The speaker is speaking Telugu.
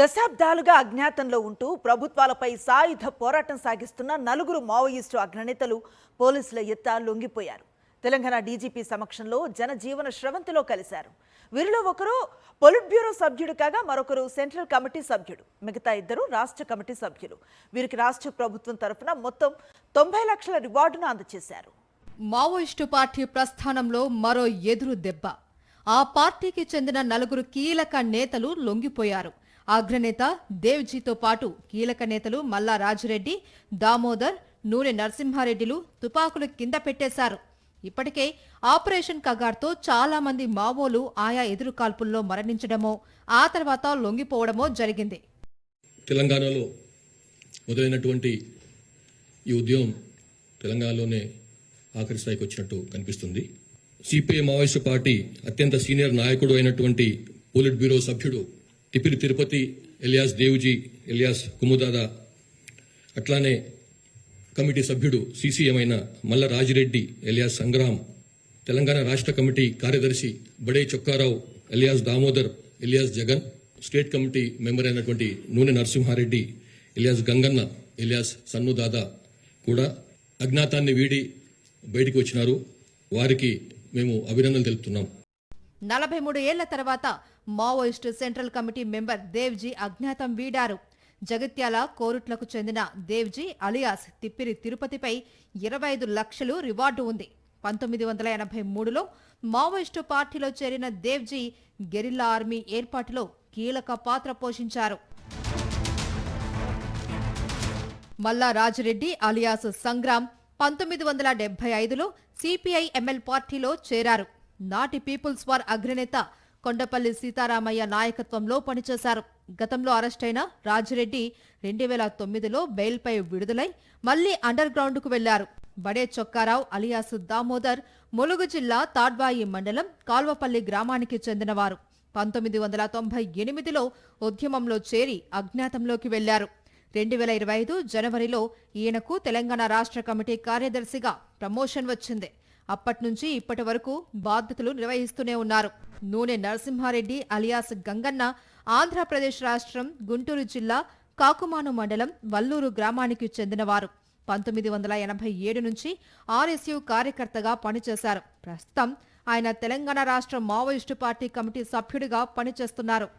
దశాబ్దాలుగా అజ్ఞాతంలో ఉంటూ ప్రభుత్వాలపై సాయుధ పోరాటం సాగిస్తున్న నలుగురు మావోయిస్టు అగ్రనేతలు పోలీసుల ఎత్త లొంగిపోయారు. తెలంగాణ డీజీపీ సమక్షంలో జనజీవన స్రవంతిలో కలిశారు. వీరిలో ఒకరు పొలిట్ బ్యూరో సభ్యుడు కాగా మరొకరు సెంట్రల్ కమిటీ సభ్యుడు. మిగతా ఇద్దరు రాష్ట్ర కమిటీ సభ్యులు. వీరికి రాష్ట్ర ప్రభుత్వం తరఫున మొత్తం 90 లక్షల రివార్డును అందజేశారు. మావోయిస్టు పార్టీ ప్రస్థానంలో మరో ఎదురు దెబ్బ. ఆ పార్టీకి చెందిన నలుగురు కీలక నేతలు లొంగిపోయారు. అగ్రనేత దేవ్జీతో పాటు కీలక నేతలు మల్లా రాజిరెడ్డి, దామోదర్, నూనె నరసింహారెడ్డిలు తుపాకులు కింద పెట్టేశారు. ఇప్పటికే ఆపరేషన్ కగార్తో చాలా మంది మావోలు ఆయా ఎదురు కాల్పుల్లో మరణించడమో ఆ తర్వాత లొంగిపోవడమో జరిగింది. తెలంగాణలో మొదలైనటువంటి ఈ ఉద్యమం తెలంగాణలోనే ఆఖరి స్థాయికి వచ్చినట్టు కనిపిస్తుంది. సిపిఐ మావోయిస్టు పార్టీ అత్యంత సీనియర్ నాయకుడు అయినటువంటి పోలిట్ బ్యూరో సభ్యుడు తిపిరి తిరుపతి ఎలియాస్ దేవ్జీ ఎలియాస్ కుముదాదా, అట్లానే కమిటీ సభ్యుడు సీసీఎం అయిన మల్ల రాజిరెడ్డి ఎలియాస్ సంగ్రామ్, తెలంగాణ రాష్ట్ర కమిటీ కార్యదర్శి బడే Chokka Rao alias Damodar alias Jagan, state committee member అయినటువంటి నూనె నరసింహారెడ్డి ఎలియాస్ గంగన్న ఎలియాస్ సన్నుదాదా కూడా అజ్ఞాతాన్ని వీడి బయటికి వచ్చినారు. వారికి మేము అభినందనలు తెలుపుతున్నాం. 43 ఏళ్ల తర్వాత Maoist central committee member Devji అజ్ఞాతం వీడారు. జగిత్యాల కోరుట్లకు చెందిన దేవ్జీ అలియాస్ తిప్పిరి తిరుపతిపై 25 లక్షలు రివార్డు ఉంది. 1983లో మావోయిస్టు పార్టీలో చేరిన దేవ్జీ గెరిల్లా ఆర్మీ ఏర్పాటులో కీలక పాత్ర పోషించారు. మల్లా రాజిరెడ్డి అలియాస్ సంగ్రామ్ 1975లో సిపిఐ ఎంఎల్ పార్టీలో చేరారు. నాటి పీపుల్స్ వార్ అగ్రనేత కొండపల్లి సీతారామయ్య నాయకత్వంలో పనిచేశారు. గతంలో అరెస్టైన రాజిరెడ్డి 2009లో బెయిల్పై విడుదలై మళ్లీ అండర్ గ్రౌండ్కు వెళ్లారు. బడే చొక్కారావు అలియాస్ దామోదర్ ములుగు జిల్లా తాడ్వాయి మండలం కాల్వపల్లి గ్రామానికి చెందినవారు. 1998లో ఉద్యమంలో చేరి అజ్ఞాతంలోకి వెళ్లారు. 2025 జనవరిలో ఈయనకు తెలంగాణ రాష్ట్ర కమిటీ కార్యదర్శిగా ప్రమోషన్ వచ్చింది. అప్పట్నుంచి ఇప్పటి వరకు బాధ్యతలు నిర్వహిస్తూనే ఉన్నారు. నూనె నరసింహారెడ్డి అలియాస్ గంగన్న ఆంధ్రప్రదేశ్ రాష్ట్రం గుంటూరు జిల్లా కాకుమాను మండలం వల్లూరు గ్రామానికి చెందినవారు. 1987 నుంచి ఆర్ఎస్యు కార్యకర్తగా పనిచేశారు. ప్రస్తుతం ఆయన తెలంగాణ రాష్ట్ర మావోయిస్టు పార్టీ కమిటీ సభ్యుడిగా పనిచేస్తున్నారు.